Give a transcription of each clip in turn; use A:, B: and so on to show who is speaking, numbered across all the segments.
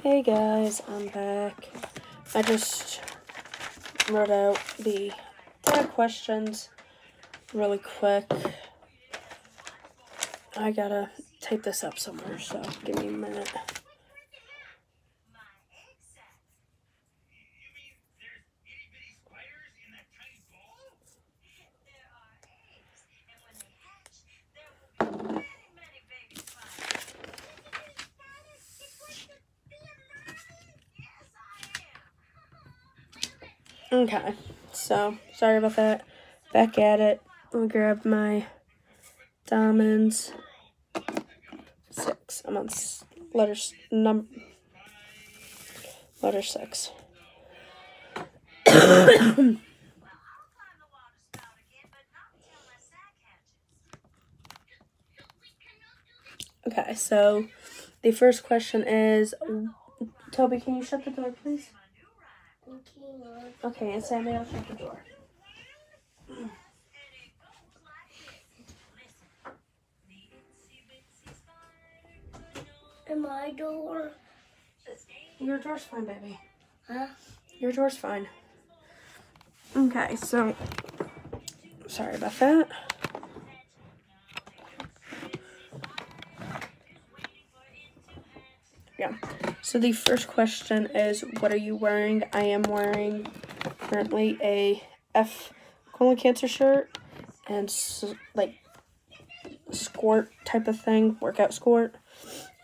A: Hey guys, I'm back. I just wrote out the 5 questions really quick. I gotta tape this up somewhere, so give me a minute. Okay, so sorry about that. Back at it. I'll grab my diamonds. 6. I'm on letter 6. Okay, so the first question is, Toby, can you shut the door, please? Okay, and Sammy, I'll shut the door.
B: And my door?
A: Your door's fine, baby.
B: Huh?
A: Your door's fine. Okay, so sorry about that. Yeah. So the first question is, what are you wearing? I am wearing currently a F colon cancer shirt and like squirt type of thing, workout squirt.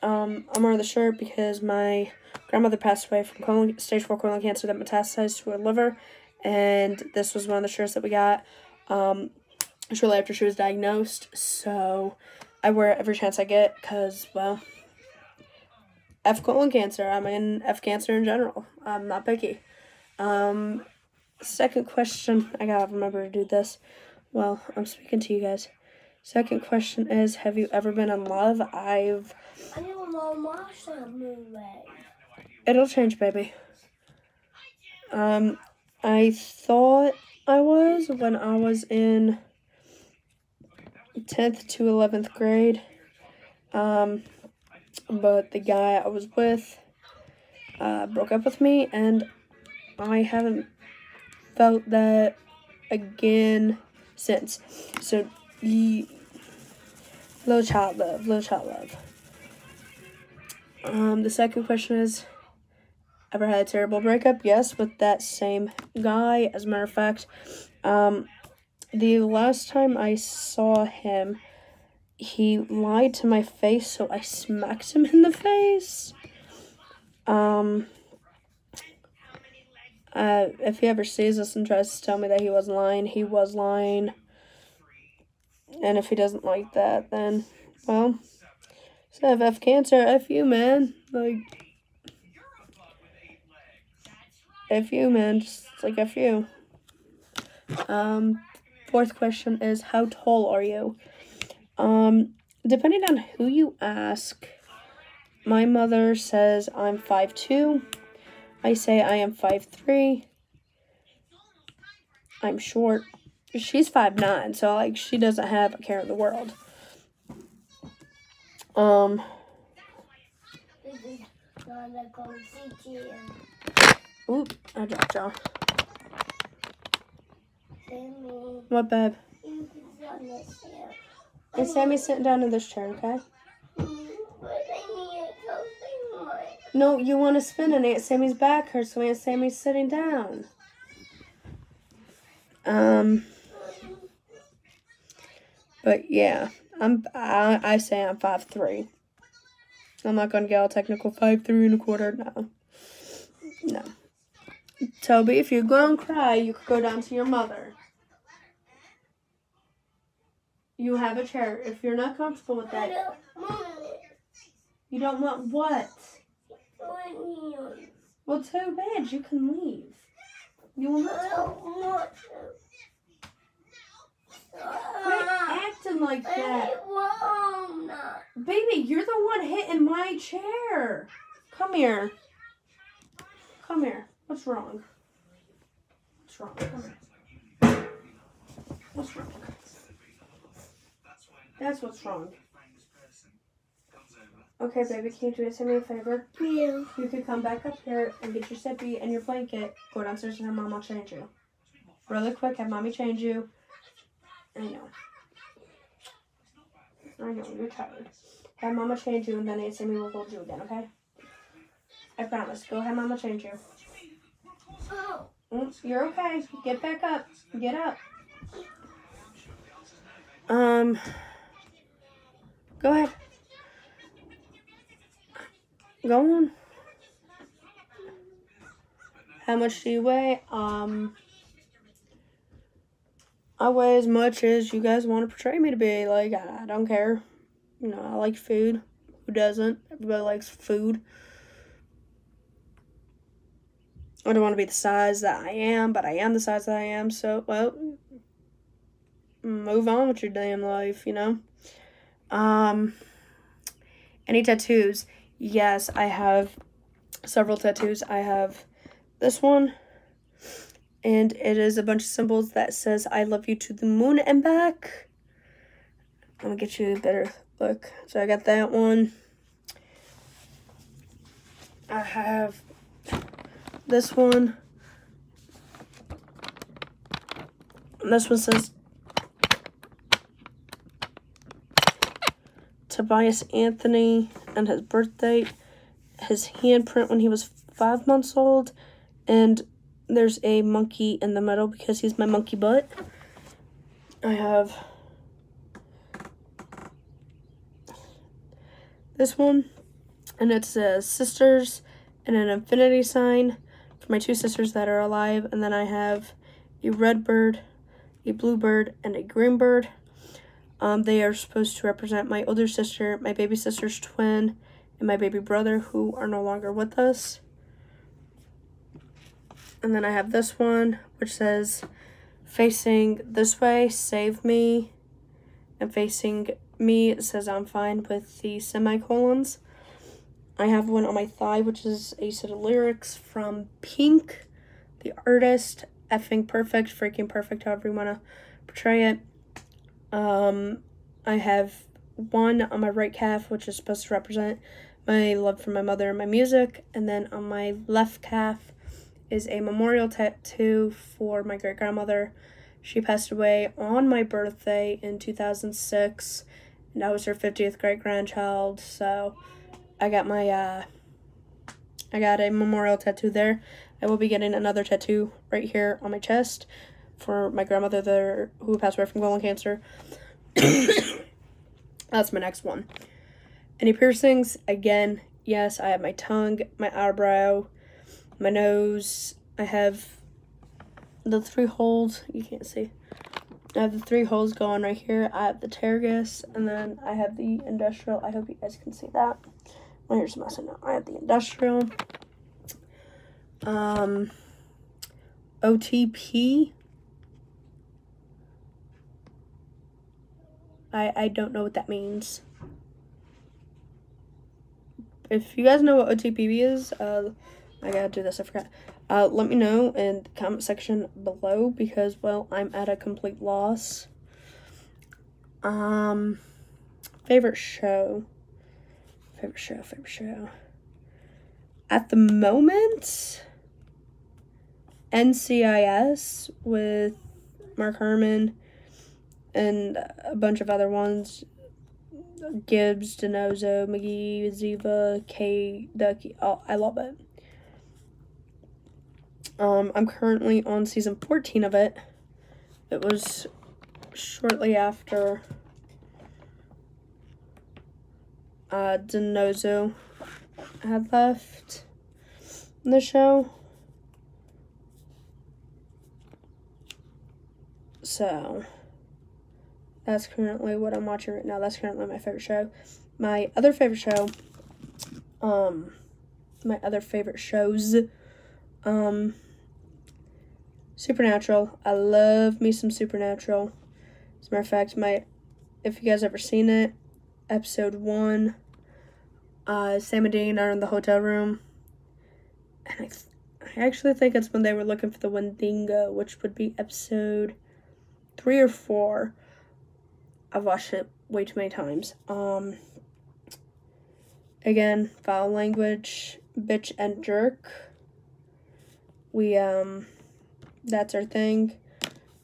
A: I'm wearing the shirt because my grandmother passed away from stage 4 colon cancer that metastasized to her liver, and this was one of the shirts that we got shortly after she was diagnosed. So I wear it every chance I get because, well, F colon cancer. I'm in F cancer in general. I'm not picky. Second question, I gotta remember to do this. Well, I'm speaking to you guys. Second question is, have you ever been in love?
B: I don't know Marshall movie.
A: It'll change, baby. I thought I was when I was in 10th to 11th grade. But the guy I was with broke up with me, and I haven't felt that again since. So, low child love. The second question is, ever had a terrible breakup? Yes, with that same guy. As a matter of fact, the last time I saw him, he lied to my face, so I smacked him in the face. If he ever sees this and tries to tell me that he wasn't lying, he was lying. And if he doesn't like that, then, well, so I have F cancer, F you, man. Like, F you, man. Just like F you. Fourth question is, how tall are you? Depending on who you ask, my mother says I'm 5'2". I say I am 5'3". I'm short. She's 5'9", so, like, she doesn't have a care in the world. Oop, I dropped y'all. What, babe? And Sammy's sitting down in this chair, okay? No, you want to spin, and Aunt Sammy's back hurts, so Aunt Sammy's sitting down. But yeah, I say I'm 5'3". I'm not gonna get all technical. 5'3 1/4. No. Toby, if you're gonna cry, you could go down to your mother. You have a chair. If you're not comfortable with that, you don't want what? Well, too bad. You can leave. You will not. Quit acting like that. Baby, you're the one hitting my chair. Come here. Come here. What's wrong? What's wrong? Come here. What's wrong? That's what's wrong. Okay, baby, can you do me a favor?
B: Yeah.
A: You could come back up here and get your sippy and your blanket, go downstairs and have Mama change you. Really quick, have Mommy change you. I know, you're tired. Have Mama change you and then Aunt Sammy will hold you again, okay? I promise. Go have Mama change you.
B: Oh.
A: You're okay. Get back up. Get up. Go ahead. Go on. How much do you weigh? I weigh as much as you guys want to portray me to be. Like, I don't care. You know, I like food. Who doesn't? Everybody likes food. I don't want to be the size that I am, but I am the size that I am. So, well, move on with your damn life, you know? Any tattoos? Yes, I have several tattoos. I have this one, and it is a bunch of symbols that says I love you to the moon and back. I'm gonna get you a better look. So I got that one. I have this one. And this one says Tobias Anthony and his birthday, his handprint when he was 5 months old, and there's a monkey in the middle because he's my monkey butt. I have this one, and it says sisters and an infinity sign for my 2 sisters that are alive, and then I have a red bird, a blue bird, and a green bird. They are supposed to represent my older sister, my baby sister's twin, and my baby brother who are no longer with us. And then I have this one, which says, facing this way, save me. And facing me, it says I'm fine with the semicolons. I have one on my thigh, which is a set of lyrics from Pink, the artist, effing perfect, freaking perfect, however you want to portray it. I have one on my right calf, which is supposed to represent my love for my mother and my music. And then on my left calf is a memorial tattoo for my great-grandmother. She passed away on my birthday in 2006, and I was her 50th great-grandchild. So I got my, I got a memorial tattoo there. I will be getting another tattoo right here on my chest for my grandmother there who passed away from colon cancer. That's my next one. Any piercings? Again, yes, I have my tongue, my eyebrow, my nose. I have the 3 holes. You can't see. I have the 3 holes going right here. I have the terrace, and then I have the industrial. I hope you guys can see that. My hair's messing now. I have the industrial. OTP. I don't know what that means. If you guys know what OTP is, I gotta do this, I forgot. Let me know in the comment section below because, well, I'm at a complete loss. Favorite show. At the moment, NCIS with Mark Herman and a bunch of other ones. Gibbs, Denozo, McGee, Ziva, K, Ducky. Oh, I love it. I'm currently on season 14 of it. It was shortly after Denozo had left the show. So that's currently what I'm watching right now. That's currently my favorite show. My other favorite show, my other favorite shows, Supernatural. I love me some Supernatural. As a matter of fact, if you guys ever seen it, episode 1, Sam and Dean are in the hotel room, and I actually think it's when they were looking for the Wendigo, which would be episode 3 or 4. I've watched it way too many times. Again, foul language, bitch and jerk. We, that's our thing.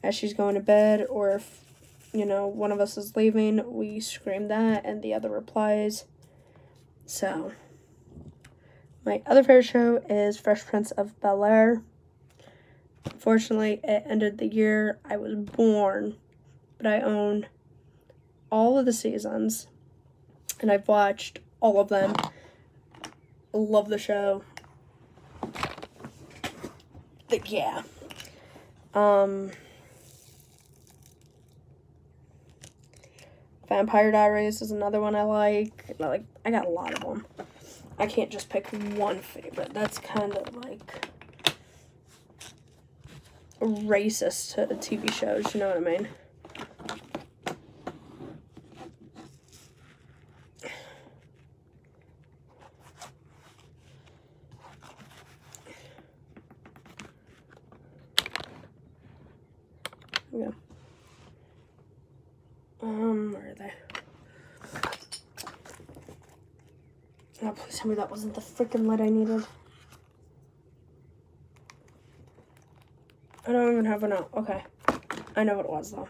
A: As she's going to bed, or if, you know, one of us is leaving, we scream that, and the other replies. So, my other favorite show is Fresh Prince of Bel-Air. Unfortunately, it ended the year I was born, but I own all of the seasons, and I've watched all of them. Love the show. But yeah. Vampire Diaries is another one I like. I got a lot of them. I can't just pick one favorite. That's kind of like racist to TV shows, you know what I mean? Yeah. Where are they? Oh, please tell me that wasn't the freaking light I needed. I don't even have one out. Okay. I know what it was, though.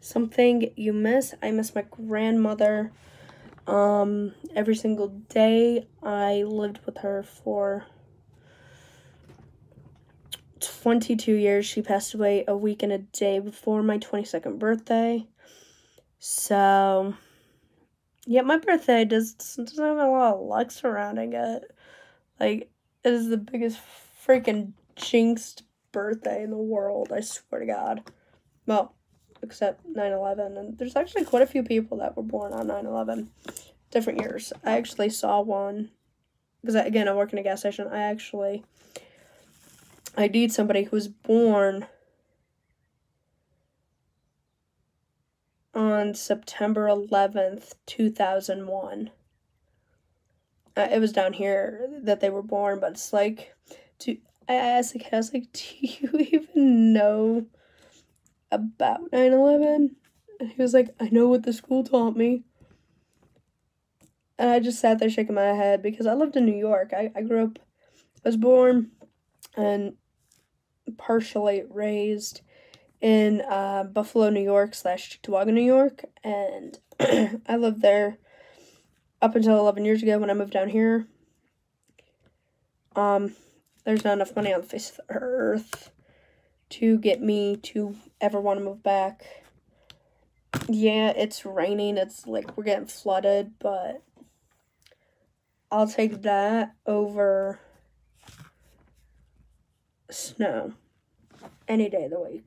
A: Something you miss. I miss my grandmother. Every single day. I lived with her for 22 years. She passed away a week and a day before my 22nd birthday. So, yeah, my birthday doesn't have a lot of luck surrounding it. Like, it is the biggest freaking jinxed birthday in the world, I swear to God. Well, except 9/11, and there's actually quite a few people that were born on 9/11, different years. I actually saw one, because again, I work in a gas station. I need somebody who was born on September 11th, 2001. It was down here that they were born, but it's like, I asked the kid, I was like, do you even know about 9/11? And he was like, I know what the school taught me. And I just sat there shaking my head because I lived in New York. I grew up, I was born and partially raised in Buffalo, New York / Cheektowaga, New York. And I lived there up until 11 years ago when I moved down here. There's not enough money on the face of the earth to get me to ever want to move back. Yeah, it's raining. It's like we're getting flooded, but I'll take that over snow any day of the week.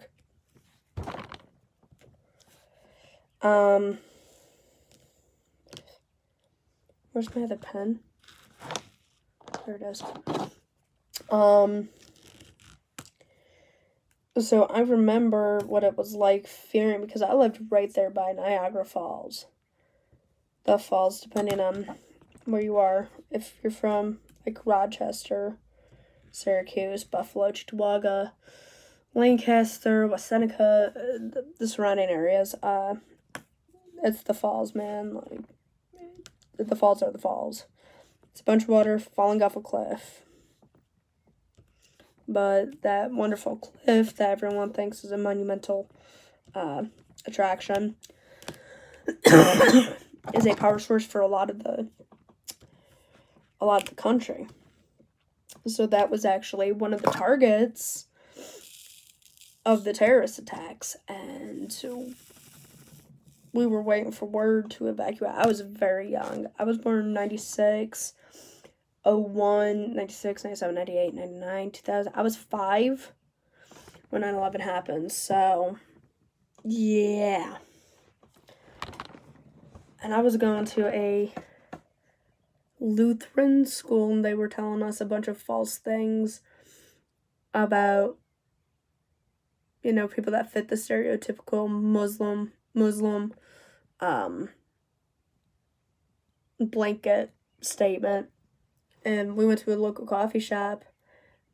A: Where's my other pen? There it is. So I remember what it was like fearing, because I lived right there by Niagara Falls. The falls, depending on where you are. If you're from, like, Rochester, Syracuse, Buffalo, Cheektowaga, Lancaster, West Seneca, the surrounding areas, it's the falls, man. Like, the falls are the falls. It's a bunch of water falling off a cliff. But that wonderful cliff that everyone thinks is a monumental attraction is a power source for a lot of the country. So that was actually one of the targets of the terrorist attacks, and we were waiting for word to evacuate. I was very young. I was born in 96. 01, 96, 97, 98, 99, 2000. I was 5 when 9/11 happened, so, yeah. And I was going to a Lutheran school, and they were telling us a bunch of false things about, you know, people that fit the stereotypical Muslim, blanket statement. And we went to a local coffee shop.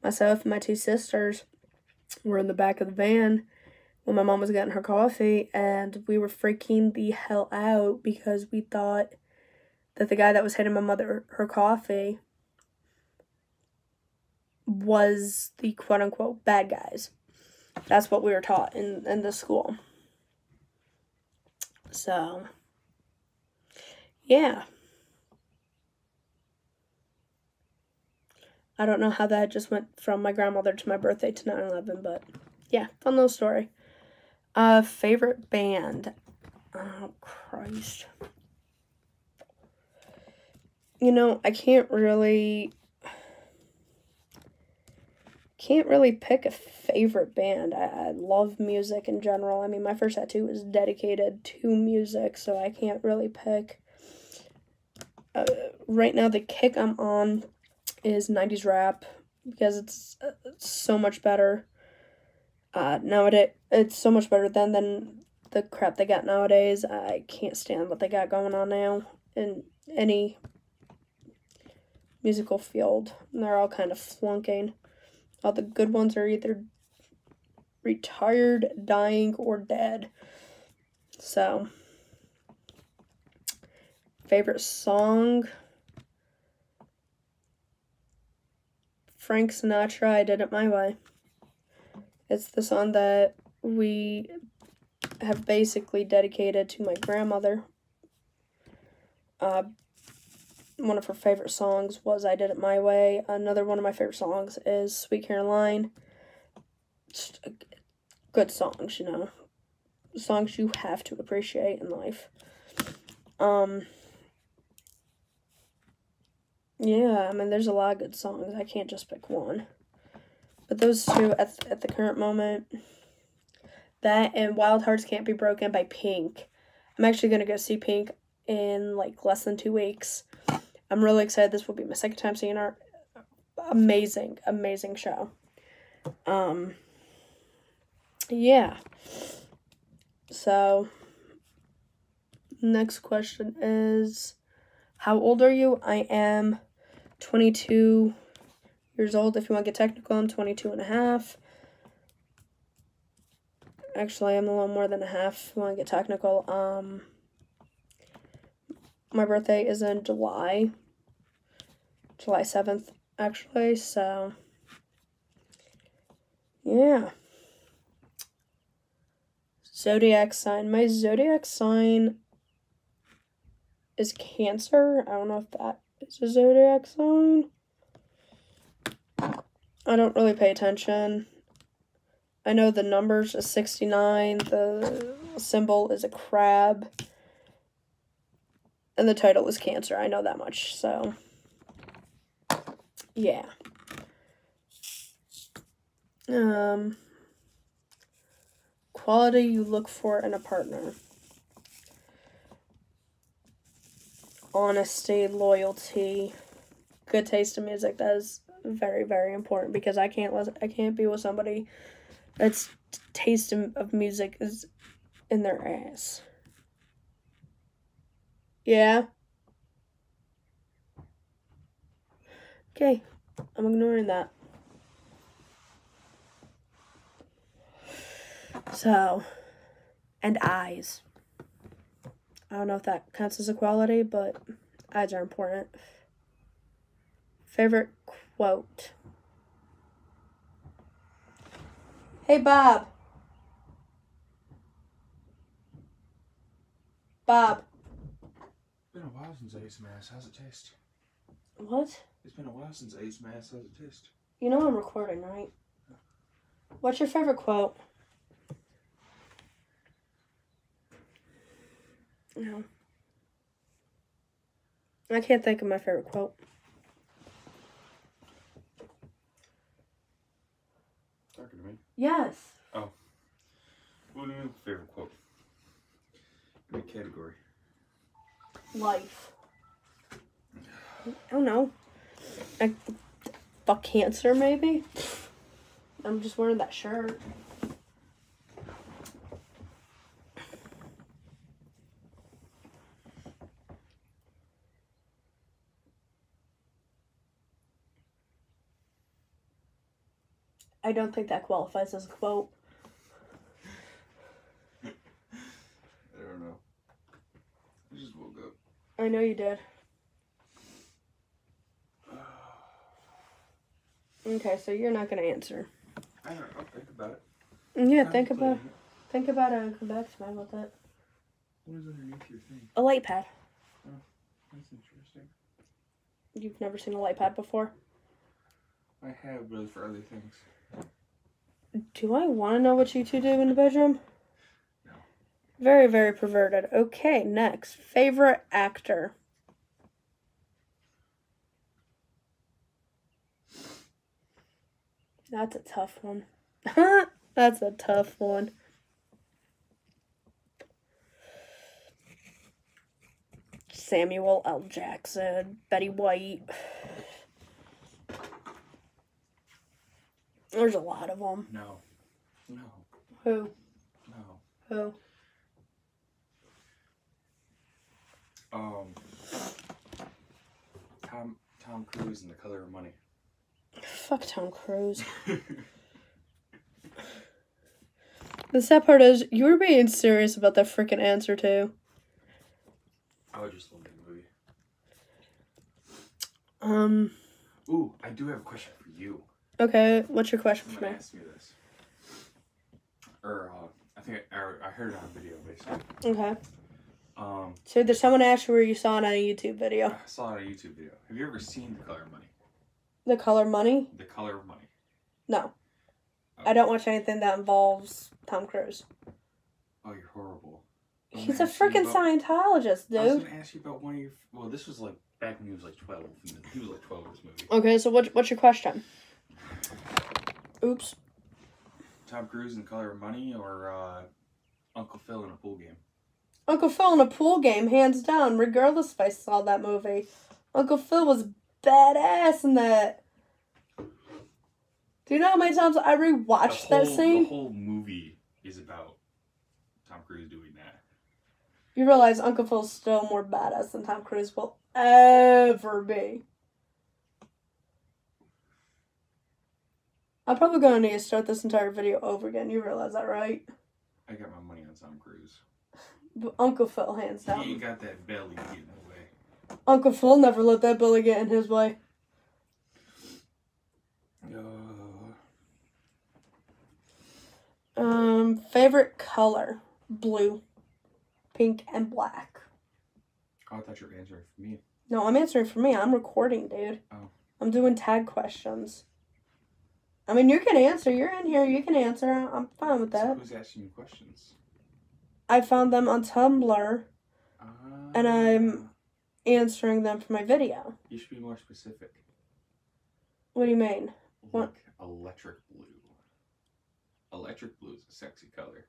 A: Myself and my 2 sisters were in the back of the van when my mom was getting her coffee, and we were freaking the hell out because we thought that the guy that was hitting my mother her coffee was the quote-unquote bad guys. That's what we were taught in the school. So, yeah. I don't know how that just went from my grandmother to my birthday to 9/11, but yeah, fun little story. Favorite band? Oh, Christ. You know, I can't really pick a favorite band. I love music in general. I mean, my first tattoo was dedicated to music, so I can't really pick. Right now, the kick I'm on is 90s rap because it's so much better. Nowadays, it's so much better than the crap they got nowadays. I can't stand what they got going on now in any musical field. They're all kind of flunking. All the good ones are either retired, dying, or dead. So, favorite song? Frank Sinatra, I Did It My Way. It's the song that we have basically dedicated to my grandmother. One of her favorite songs was I Did It My Way. Another one of my favorite songs is Sweet Caroline. Just good songs, you know. Songs you have to appreciate in life. Yeah, I mean, there's a lot of good songs. I can't just pick one. But those two at the current moment, that and Wild Hearts Can't Be Broken by Pink. I'm actually going to go see Pink in like less than 2 weeks. I'm really excited. This will be my second time seeing her. Amazing, amazing show. Yeah. So, next question is, how old are you? I am 22 years old. If you want to get technical, I'm 22 and a half. Actually, I'm a little more than a half if you want to get technical. My birthday is in July 7th, actually, so, yeah. Zodiac sign. My zodiac sign is Cancer. I don't know if that is a zodiac sign. I don't really pay attention. I know the numbers is 69, the symbol is a crab, and the title is Cancer. I know that much, so, yeah. Quality you look for in a partner. Honesty, loyalty, good taste in music. That is very, very important because I can't be with somebody that's taste of music is in their ass. Yeah. Okay, I'm ignoring that. So, and eyes. I don't know if that counts as a quality, but eyes are important. Favorite quote. Hey, Bob. Bob.
C: It's been a while since I ate some ass. How's it taste?
A: What?
C: It's been a while since I ate some ass. How's it taste?
A: You know I'm recording, right? What's your favorite quote? No. I can't think of my favorite quote.
C: Talking to me?
A: Yes.
C: Oh. What do you mean favorite quote? Give me a category.
A: Life. I don't know. Fuck cancer, maybe? I'm just wearing that shirt. I don't think that qualifies as a quote. I know you did. Okay, so you're not gonna answer.
C: I don't know. I'll think about it.
A: Yeah, think about it and come back to me about that.
C: What is underneath your thing?
A: A light pad.
C: Oh, that's interesting.
A: You've never seen a light pad before?
C: I have, but for other things.
A: Do I want to know what you two do in the bedroom?
C: No.
A: Very, very perverted. Okay, next. Favorite actor? That's a tough one. That's a tough one. Samuel L. Jackson, Betty White. There's a lot of them.
C: No. No.
A: Who?
C: No.
A: Who?
C: Tom Cruise in The Color of Money.
A: Fuck Tom Cruise. The sad part is, you were being serious about that freaking answer, too.
C: I would just love the movie. Ooh, I do have a question for you.
A: Okay, what's your question for me?
C: Someone asked me this. Or, I think I heard it on video, basically.
A: Okay. So there's someone asked you where you saw it on a YouTube video.
C: I saw it on a YouTube video. Have you ever seen The Color of Money?
A: The Color Money?
C: The Color of Money.
A: No.
C: Okay.
A: I don't watch anything that involves Tom Cruise.
C: Oh, you're horrible.
A: He's a freaking Scientologist, dude.
C: I was going to ask you about one of your... Well, this was like back when he was like 12. He was like 12 in this movie.
A: Okay, so what's your question? Oops.
C: Tom Cruise in Color of Money or Uncle Phil in a pool game?
A: Uncle Phil in a pool game, hands down, regardless if I saw that movie. Uncle Phil was badass in that. Do you know how many times I rewatched that scene?
C: The whole movie is about Tom Cruise doing that.
A: You realize Uncle Phil's still more badass than Tom Cruise will ever be. I'm probably going to need to start this entire video over again. You realize that, right?
C: I got my money on Tom Cruise.
A: But Uncle Phil, hands down.
C: He ain't got that belly getting in the way.
A: Uncle Phil never let that belly get in his way. Favorite color? Blue, pink, and black.
C: Oh, I thought you were answering for me.
A: No, I'm answering for me. I'm recording, dude.
C: Oh.
A: I'm doing tag questions. I mean, you can answer. You're in here. You can answer. I'm fine with that.
C: So who's asking you questions?
A: I found them on Tumblr, and I'm answering them for my video.
C: You should be more specific.
A: What do you mean?
C: Like electric blue. Electric blue is a sexy color.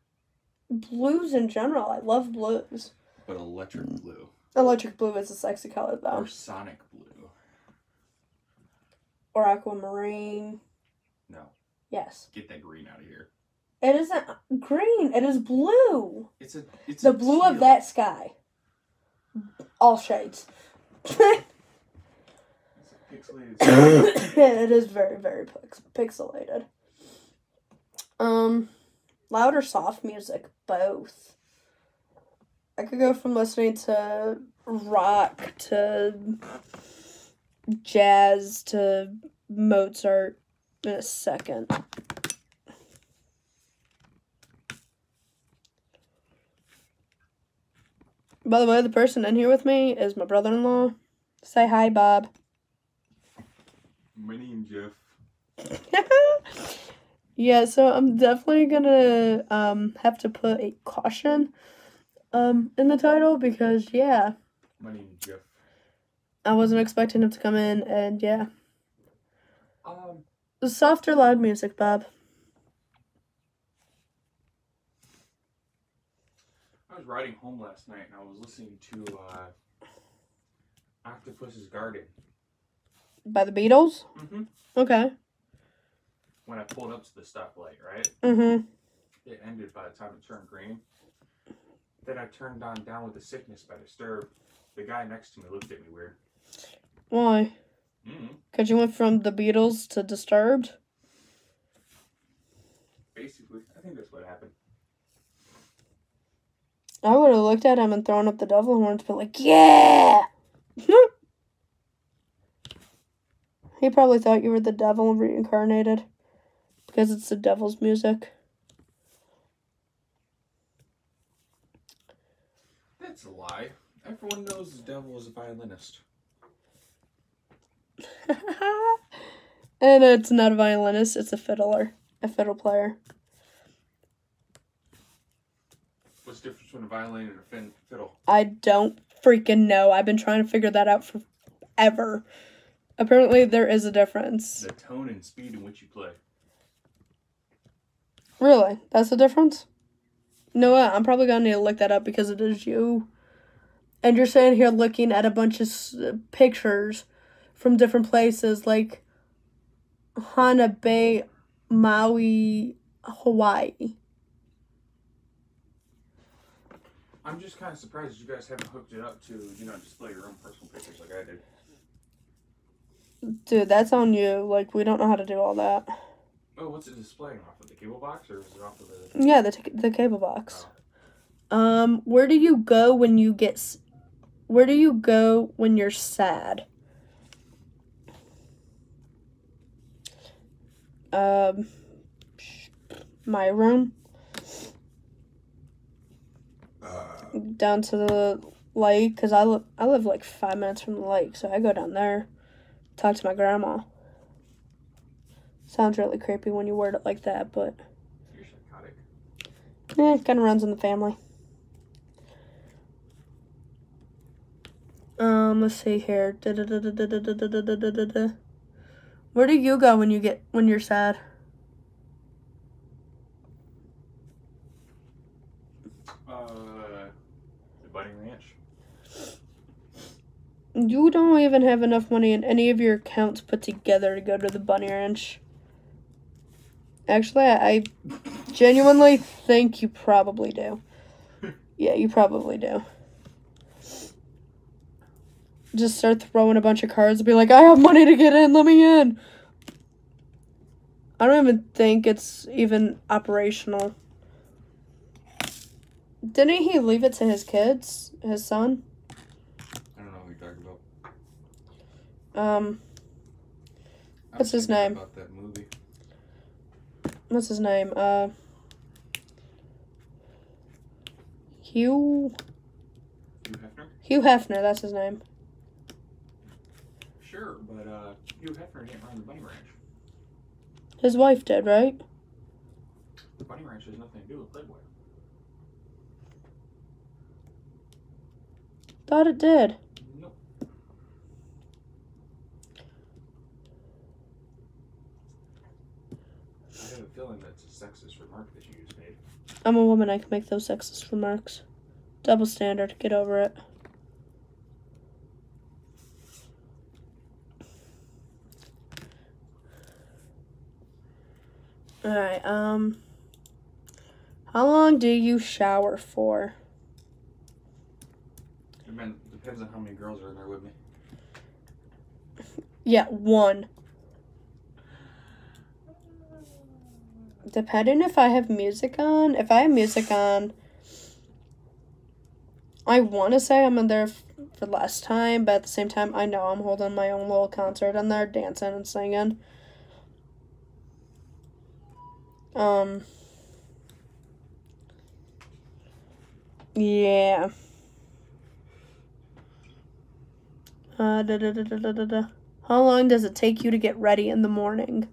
A: Blues in general. I love blues.
C: But electric blue.
A: Electric blue is a sexy color, though.
C: Or sonic blue.
A: Or aquamarine.
C: No.
A: Yes.
C: Get that green out of here.
A: It isn't green. It is blue.
C: It's
A: the blue of that sky. All shades.
C: It's a pixelated.
A: It is very, very pixelated. Loud or soft music? Both. I could go from listening to rock to jazz to Mozart in a second. By the way, the person in here with me is my brother-in-law. Say hi, Bob.
C: My name's Jeff.
A: Yeah, so I'm definitely gonna have to put a caution in the title because yeah.
C: My name's Jeff.
A: I wasn't expecting him to come in and yeah. Soft or loud music, Bob?
C: I was riding home last night and I was listening to Octopus's Garden.
A: By the Beatles?
C: Mm-hmm.
A: Okay.
C: When I pulled up to the stoplight, right?
A: Mm-hmm.
C: It ended by the time it turned green. Then I turned on Down with the Sickness by Disturbed. The guy next to me looked at me weird.
A: Why? Because you went from the Beatles to Disturbed?
C: Basically, I think that's what happened.
A: I would have looked at him and thrown up the devil horns, but like, yeah! He probably thought you were the devil reincarnated because it's the devil's music.
C: That's a lie. Everyone knows the devil is a violinist.
A: And it's not a violinist, it's a fiddler. A fiddle player.
C: What's the difference between a violin and a fiddle?
A: I don't freaking know. I've been trying to figure that out forever. Apparently, there is a difference.
C: The tone and speed in which you play.
A: Really? That's the difference? You know what? I'm probably going to need to look that up because it is you. And you're sitting here looking at a bunch of pictures from different places like Hana Bay, Maui, Hawaii.
C: I'm just kind of surprised you guys haven't hooked it up to, display your own personal pictures like I did.
A: Dude, that's on you. Like, we don't know how to do all that.
C: Oh, what's it displaying off of? The cable box or is it off of the...
A: Yeah, the cable box. Oh. Where do you go when you get... Where do you go when you're sad? My room. Down to the lake, because I live like 5 minutes from the lake, so I go down there, talk to my grandma. Sounds really creepy when you word it like that, but...
C: You're psychotic.
A: Yeah, it kind of runs in the family. Let's see here. Where do you go when you're sad?
C: The Bunny Ranch.
A: You don't even have enough money in any of your accounts put together to go to the Bunny Ranch. Actually, I genuinely think you probably do. Yeah, you probably do. Just start throwing a bunch of cards and be like, I have money to get in, let me in. I don't even think it's even operational. Didn't he leave it to his kids? His son?
C: I don't know what you're talking about.
A: What's his name?
C: About that movie.
A: What's his name? Hugh
C: Hefner?
A: Hugh Hefner, that's his name.
C: Sure, but Hugh Hefner didn't run the Bunny Ranch.
A: His wife did, right?
C: The Bunny Ranch has nothing to do with Playboy.
A: Thought it did.
C: Nope. I have a feeling that's a sexist remark that you just made.
A: I'm a woman, I can make those sexist remarks. Double standard, get over it. Alright, how long do you shower for?
C: Depends on how many girls are in there with me.
A: Yeah, 1. Depending if I have music on. If I have music on, I want to say I'm in there for less time, but at the same time, I know I'm holding my own little concert in there, dancing and singing. Yeah. How long does it take you to get ready in the morning?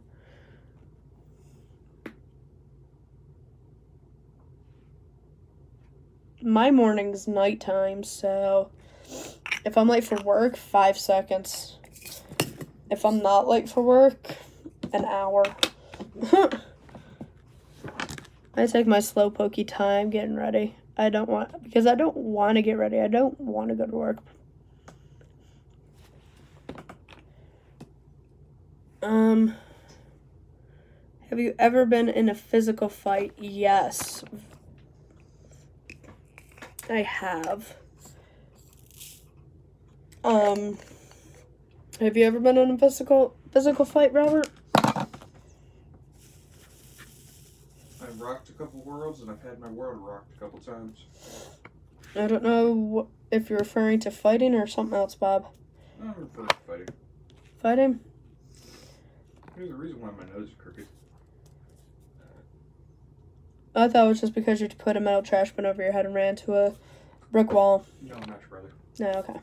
A: My morning's nighttime, so if I'm late for work, 5 seconds. If I'm not late for work, an hour. I take my slow pokey time getting ready. Because I don't want to get ready. I don't want to go to work. Have you ever been in a physical fight? Yes. I have. Have you ever been in a physical fight, Robert?
C: I've rocked a couple worlds and I've had my world rocked a couple times.
A: I don't know if you're referring to fighting or something else, Bob.
C: I'm referring to fighting.
A: Fighting?
C: There's a reason why my nose is crooked.
A: I thought it was just because you put a metal trash bin over your head and ran into a brick wall.
C: No, I'm not your brother.
A: No, okay.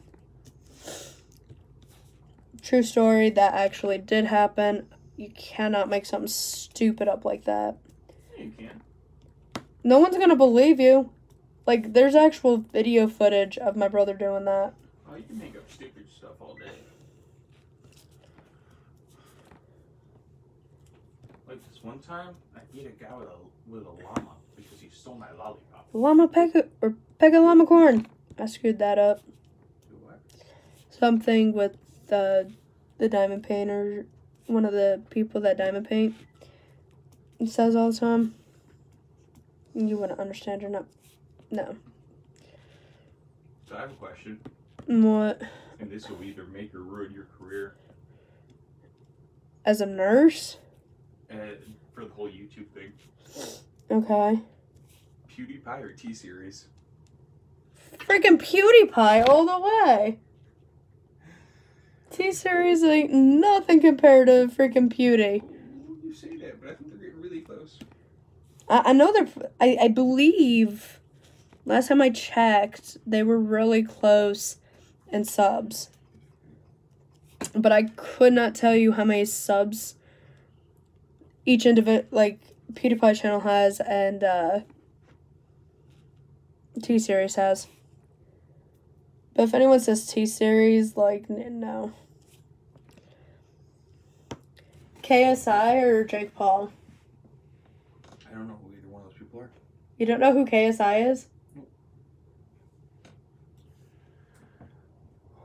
A: True story, that actually did happen. You cannot make something stupid up like that.
C: Yeah, you can.
A: No one's gonna believe you. Like, there's actual video footage of my brother doing that.
C: Oh, you can make up stupid stuff all day. Like this one time, I beat a guy with a llama because he stole my lollipop.
A: Llama pega llama corn. I screwed that up.
C: Do what?
A: Something with the diamond painter, one of the people that diamond paint. He says all the time. You wouldn't understand or not. No.
C: So I have a question.
A: What?
C: And this will either make or ruin your career.
A: As a nurse?
C: For the whole YouTube thing.
A: Okay.
C: PewDiePie or T-Series?
A: Freaking PewDiePie all the way. T-Series ain't nothing compared to freaking Pewdie.
C: You say that, but I think they're getting really close.
A: I know they're... I believe... Last time I checked, they were really close in subs. But I could not tell you how many subs each individual, like, PewDiePie channel has and T-Series has. But if anyone says T-Series, like, no. KSI or Jake Paul?
C: I don't know who either one of those people are.
A: You don't know who KSI is?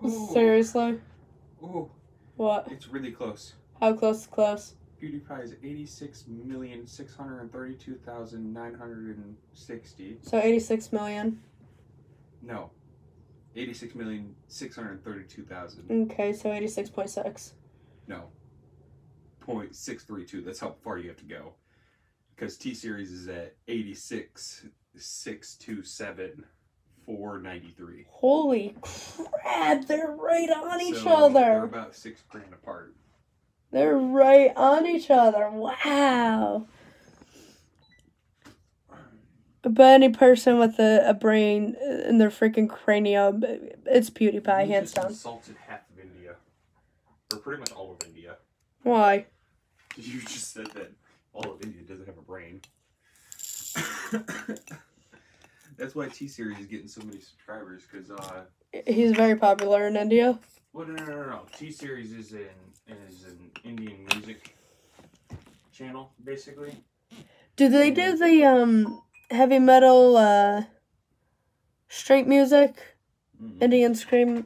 C: Ooh.
A: Seriously?
C: Ooh,
A: What?
C: it's really close.
A: How close is close?
C: PewDiePie is 86,632,960.
A: So 86 million.
C: No. 86,632,000.
A: Okay, so 86.6.
C: No. 0.632. That's how far you have to go. Because T-Series is at 86,627,493.
A: Holy crap, they're right on each
C: So they're
A: other.
C: about $6,000 apart.
A: They're right on each other. Wow. But any person with a brain in their freaking cranium, it's PewDiePie,
C: You
A: hands
C: just
A: down.
C: insulted half of India. Or pretty much all of India.
A: Why?
C: You just said that all of India doesn't have a brain. That's why T-Series is getting so many subscribers, because,
A: He's very popular in India.
C: well, no. T-Series is an Indian music channel, basically.
A: Do they do the heavy metal straight music?
C: Mm-hmm.
A: Indian screamo?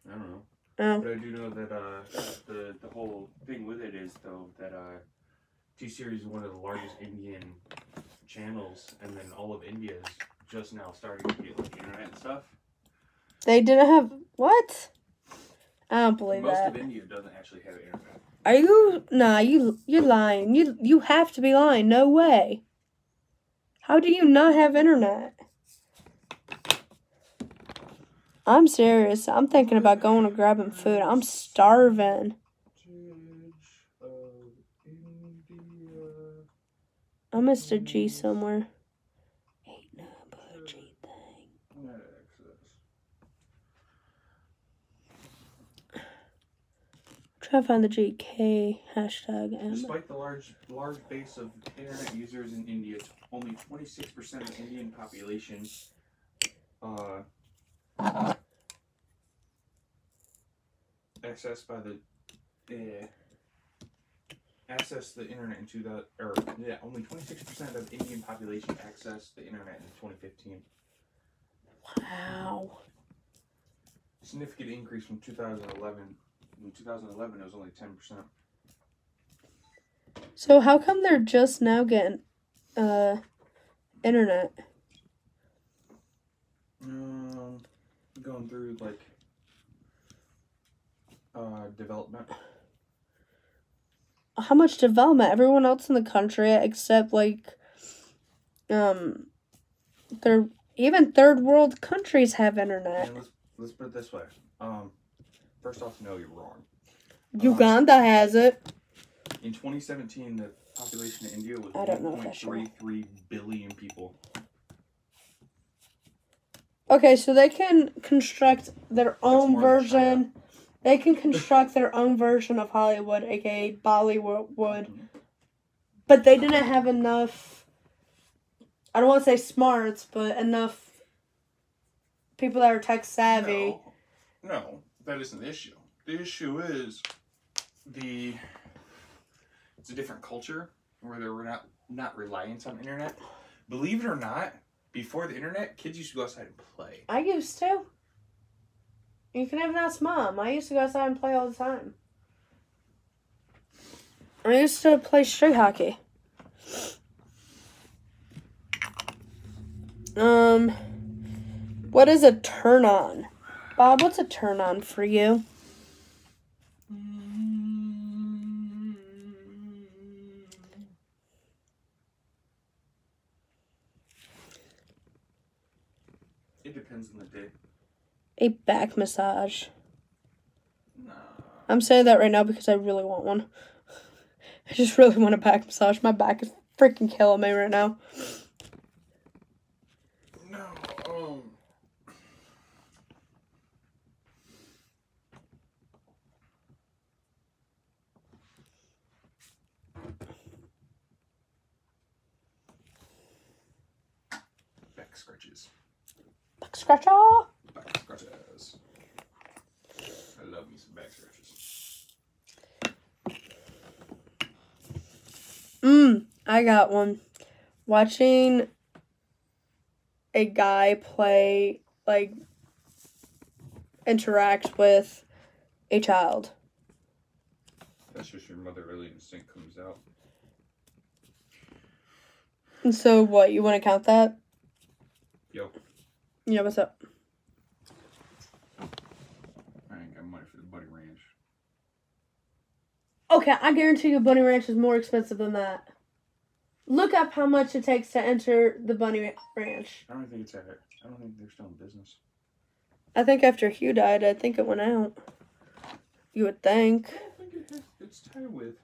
C: I don't know.
A: Oh.
C: But I do know that the whole thing with it is, though, that T-Series is one of the largest Indian channels, and then all of India is just now starting to get like internet and stuff.
A: They didn't have what? I don't believe
C: Most
A: that.
C: of India doesn't actually have internet.
A: Are you? Nah, you're lying. You have to be lying. No way. How do you not have internet? I'm serious. I'm thinking about going and grabbing food. I'm starving. I missed a G somewhere. Ain't no but a G thing. Try to find the GK hashtag.
C: Despite the large base of internet users in India, only 26% of the Indian population accessed the internet in 2000, only 26% of Indian population accessed the internet in 2015.
A: Wow.
C: Significant increase from 2011. In 2011, it was only 10%.
A: So how come they're just now getting internet?
C: Going through like development.
A: How much development? Everyone else in the country, except like their Even third world countries have internet.
C: And let's put it this way. First off, no, you're wrong.
A: Uganda has it.
C: In 2017, the population of India was
A: I don't know if that's true.
C: 1.33 billion people.
A: Okay, so they can construct their own
C: more than China.
A: version. They can construct their own version of Hollywood, aka Bollywood. But they didn't have enough, I don't want to say smarts, but enough people that are tech savvy.
C: No, that isn't the issue. The issue is it's a different culture where they're not reliant on internet. Believe it or not, before the internet, kids used to go outside and play.
A: I used to. You can even ask Mom. I used to go outside and play all the time. I used to play street hockey. What is a turn on? Bob, what's a turn on for you?
C: It depends on the day.
A: A back massage.
C: Nah.
A: I'm saying that right now because I really want one. I just really want a back massage. My back is freaking killing me right now.
C: No, back scratches.
A: Back scratcher.
C: Back scratches. I love me some back scratches.
A: I got one. Watching a guy play, like, interact with a child.
C: That's just your motherly instinct comes out.
A: And so, what, you want to count that?
C: Yo.
A: Yeah, what's up?
C: I ain't got money for the Bunny Ranch.
A: Okay, I guarantee you Bunny Ranch is more expensive than that. Look up how much it takes to enter the Bunny Ranch.
C: I don't think they're still in business.
A: I think after Hugh died, I think it went out. You would think.
C: I don't think it's tied with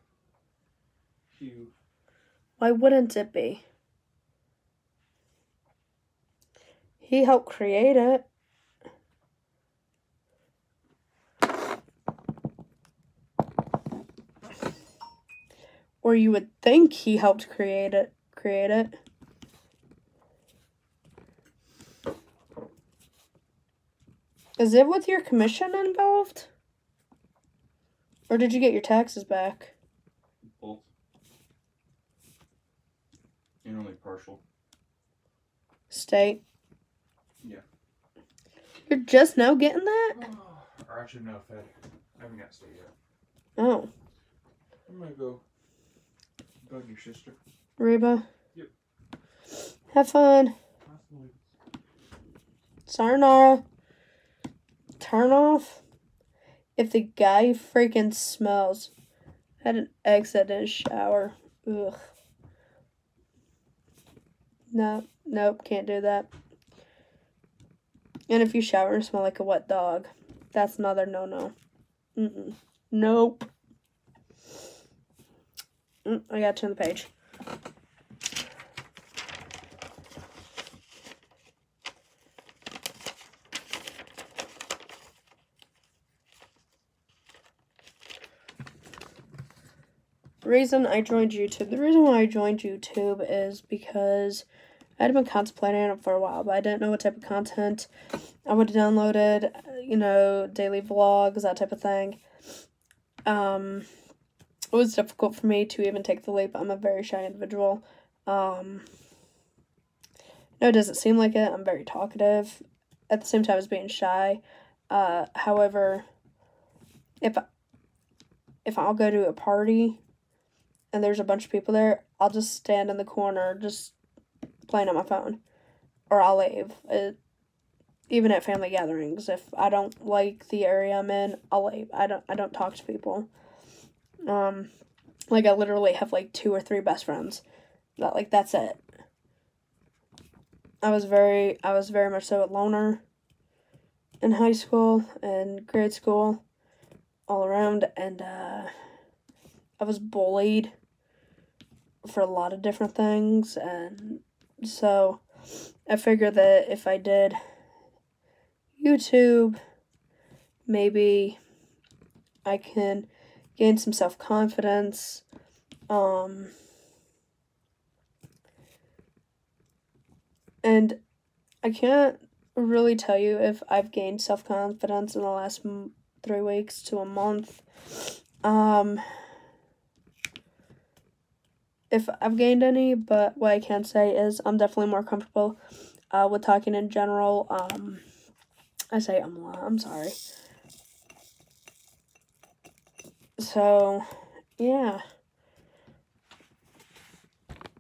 C: Hugh.
A: Why wouldn't it be? He helped create it. Or you would think he helped create it. Is it with your commission involved? Or did you get your taxes back?
C: Both. And only partial.
A: State?
C: Yeah.
A: You're just now getting that?
C: Or actually, no, Fed. I haven't got state yet.
A: Oh.
C: I'm gonna go bug your sister.
A: Reba?
C: Yep.
A: Have fun.
C: Possibly.
A: Sayonara. Turn off. If the guy freaking smells. Had an exit in his shower. Ugh. No, nope, can't do that. And if you shower and smell like a wet dog, that's another no-no. Nope. I gotta turn the page. The reason why I joined YouTube is because I had been contemplating it for a while, but I didn't know what type of content I would have downloaded, daily vlogs, that type of thing. It was difficult for me to even take the leap. I'm a very shy individual. No, it doesn't seem like it. I'm very talkative at the same time as being shy. However, if I'll go to a party and there's a bunch of people there, I'll just stand in the corner just playing on my phone. Or I'll leave. Even at family gatherings, if I don't like the area I'm in, I'll leave. I don't talk to people. I literally have 2 or 3 best friends. That's it. I was very much so a loner in high school and grade school, all around, and I was bullied for a lot of different things, and so I figured that if I did YouTube, maybe I can gain some self-confidence, and I can't really tell you if I've gained self-confidence in the last 3 weeks to a month. If I've gained any, but what I can say is I'm definitely more comfortable with talking in general. I say I'm a lot, I'm sorry. So, yeah.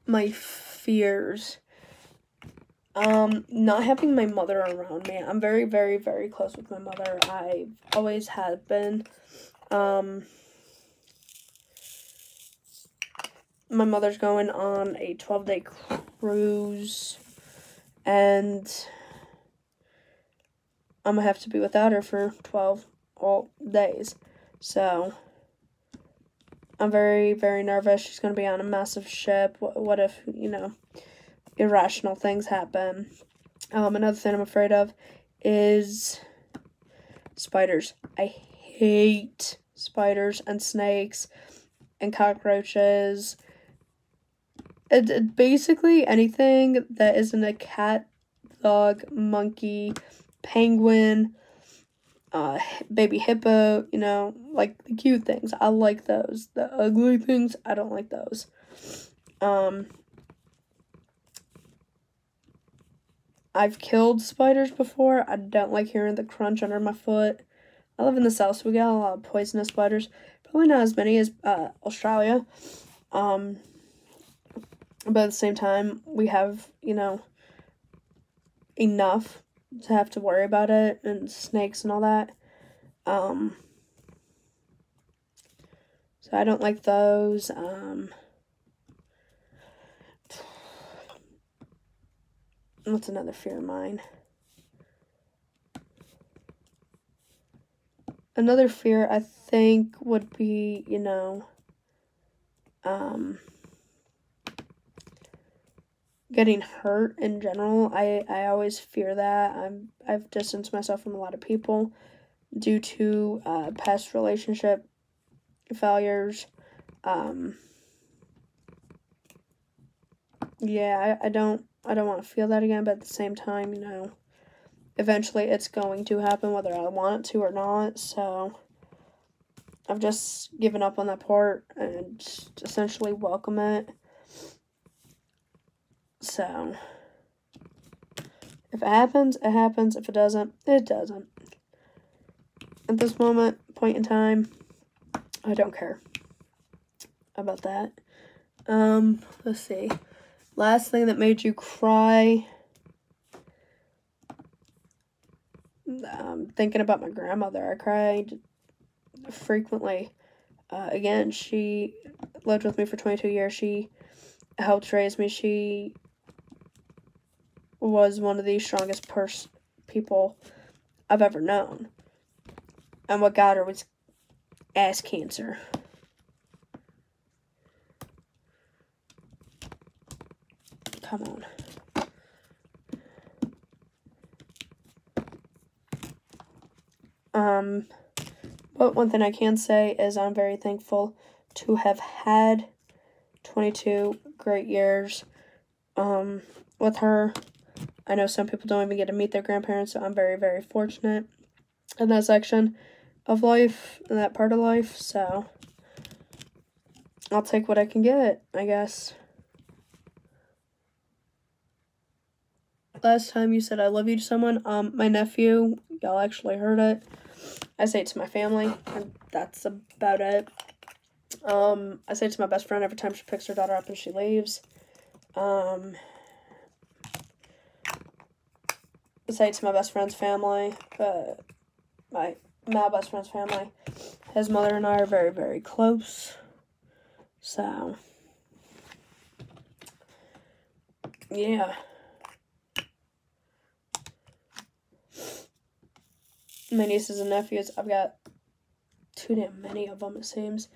A: My fears. Not having my mother around me. I'm very, very, very close with my mother. I always have been. My mother's going on a 12-day cruise, and I'm gonna have to be without her for 12 whole days. So, I'm very, very nervous. She's gonna be on a massive ship. What if, irrational things happen? Another thing I'm afraid of is spiders. I hate spiders and snakes and cockroaches. Basically anything that isn't a cat, dog, monkey, penguin, baby hippo, like the cute things. I like those. The ugly things, I don't like those. I've killed spiders before. I don't like hearing the crunch under my foot. I live in the south, so we got a lot of poisonous spiders. Probably not as many as Australia. But at the same time, we have, enough to have to worry about it, and snakes and all that. So I don't like those. What's another fear of mine? Another fear I think would be, getting hurt in general. I always fear that. I've distanced myself from a lot of people due to past relationship failures. Yeah, I don't want to feel that again, but at the same time, eventually it's going to happen whether I want it to or not. So I've just given up on that part and just essentially welcome it. So if it happens, it happens. If it doesn't, it doesn't. At this point in time, I don't care about that. Let's see. Last thing that made you cry. Thinking about my grandmother, I cried frequently. Again, she lived with me for 22 years. She helped raise me. She was one of the strongest people I've ever known. And what got her was ass cancer. Come on. But one thing I can say is I'm very thankful to have had 22 great years with her. I know some people don't even get to meet their grandparents, so I'm very, very fortunate in that section of life, in that part of life, so I'll take what I can get, I guess. Last time you said I love you to someone, my nephew, y'all actually heard it. I say it to my family, and that's about it. I say it to my best friend every time she picks her daughter up and she leaves. I say it to my best friend's family, my best friend's family. His mother and I are very, very close. So, yeah. my nieces and nephews. I've got too damn many of them, it seems.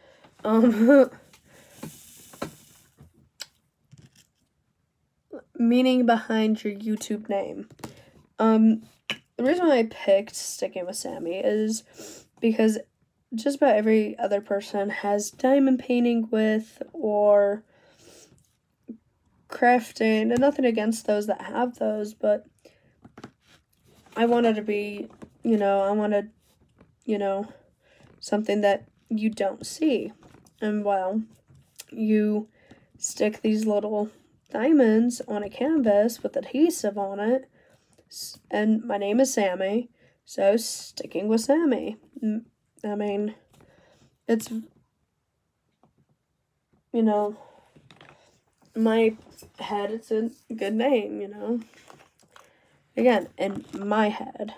A: Meaning behind your YouTube name. The reason why I picked sticking with Sammy is because just about every other person has diamond painting with or crafting, and nothing against those that have those, but I wanted to be, something that you don't see. And well, you stick these little diamonds on a canvas with adhesive on it, and my name is Sammy, so sticking with Sammy. I mean, it's, my head, it's a good name, Again, in my head.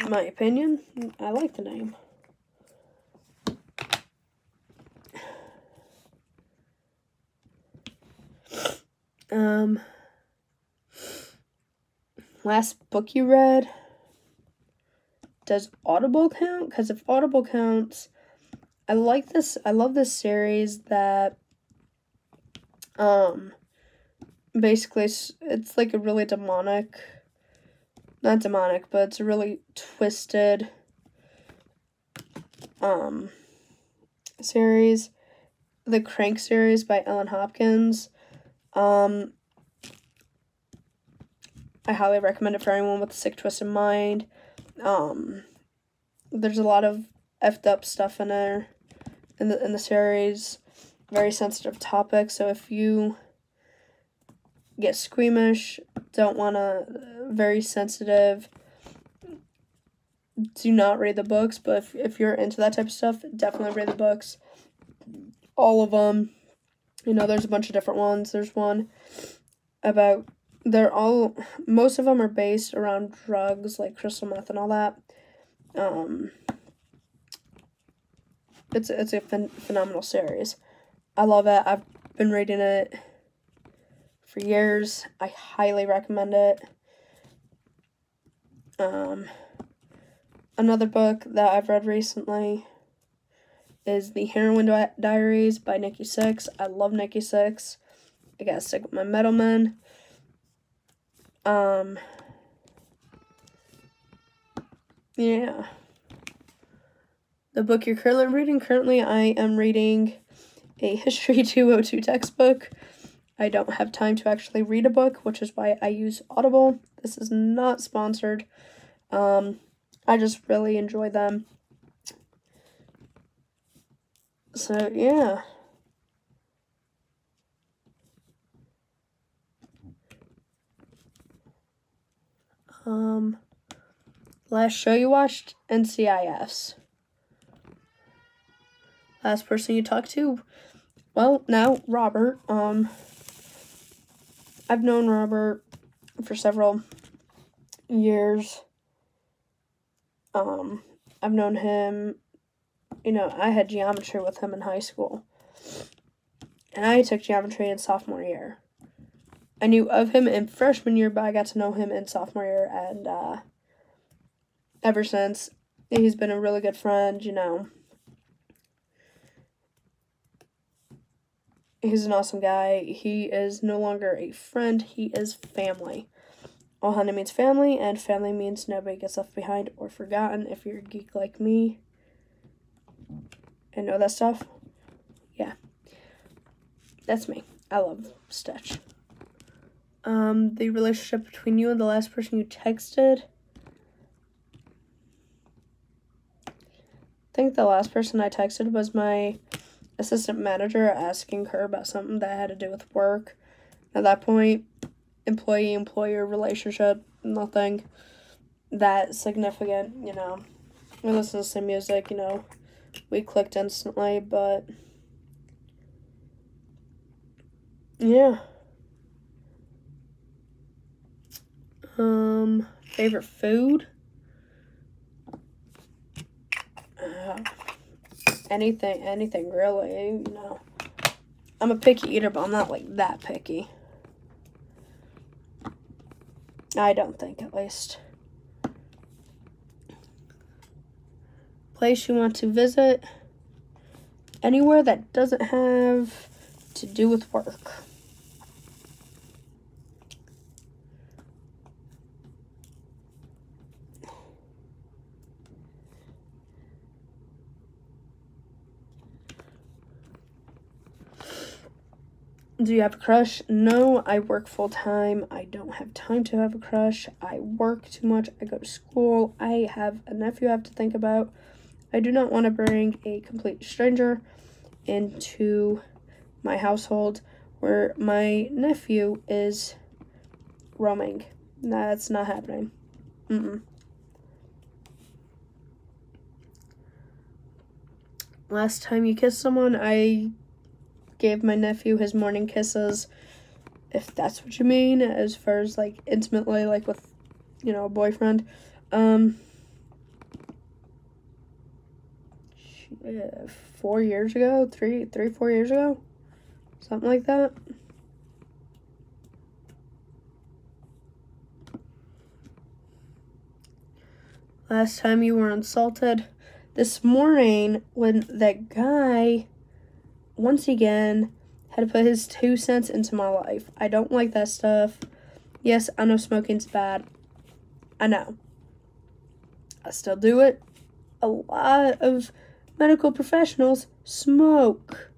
A: My opinion, I like the name. Last book you read? Does Audible count? Because if Audible counts, I love this series that, basically it's like a really not demonic, but it's a really twisted, series. The Crank series by Ellen Hopkins. I highly recommend it for anyone with a sick, twisted mind. There's a lot of effed up stuff in there, in the series. Very sensitive topic, so if you get squeamish, don't want to, very sensitive, do not read the books, but if you're into that type of stuff, definitely read the books. All of them. There's a bunch of different ones. There's one about, most of them are based around drugs, like crystal meth and all that. It's a phenomenal series. I love it. I've been reading it for years. I highly recommend it. Another book that I've read recently is The Heroin Diaries by Nikki Sixx. I love Nikki Sixx. I gotta stick with my metal men. Yeah. The book you're currently I am reading a History 202 textbook. I don't have time to actually read a book, which is why I use Audible. This is not sponsored. I just really enjoy them. So, yeah. Last show you watched? NCIS. Last person you talked to? Well, now, Robert. I've known Robert for several years. I've known him, I had geometry with him in high school. And I took geometry in sophomore year. I knew of him in freshman year, but I got to know him in sophomore year, and ever since, he's been a really good friend, He's an awesome guy. He is no longer a friend, he is family. Ohana means family, and family means nobody gets left behind or forgotten. If you're a geek like me and know that stuff, yeah. That's me. I love Stitch. The relationship between you and the last person you texted. I think the last person I texted was my assistant manager, asking her about something that had to do with work. At that point, employee-employer relationship, nothing that significant, We listen to some music, we clicked instantly, but yeah. Favorite food? Anything really, I'm a picky eater, but I'm not like that picky. I don't think, at least. Place you want to visit. Anywhere that doesn't have to do with work. Do you have a crush? No, I work full time. I don't have time to have a crush. I work too much. I go to school. I have a nephew I have to think about. I do not want to bring a complete stranger into my household where my nephew is roaming. That's not happening. Last time you kissed someone, I gave my nephew his morning kisses, if that's what you mean, as far as like intimately, like with, you know, a boyfriend. 4 years ago, 4 years ago, something like that. Last time you were insulted. This morning, when that guy, once again, had to put his 2 cents into my life. I don't like that stuff. Yes, I know smoking's bad. I know. I still do it. A lot of medical professionals smoke.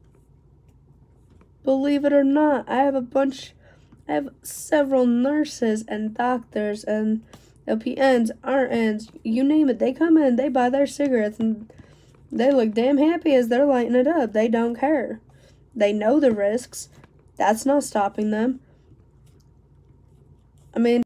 A: Believe it or not, I have several nurses and doctors and LPNs, RNs, you name it. They come in, they buy their cigarettes, and they look damn happy as they're lighting it up. They don't care. They know the risks. That's not stopping them. I mean,